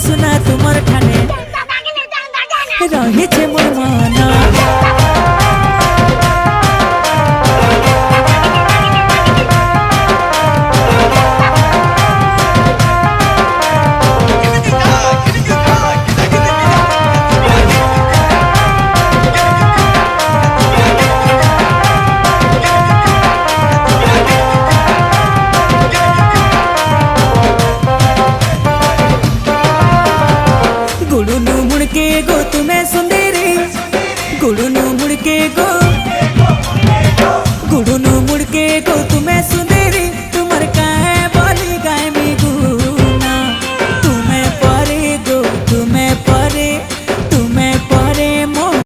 सुना तुमर ठाने रही छे मोर मन गुड़ू मुड़के गो तुम्हें सुंदरी गुड़ू मुड़के गो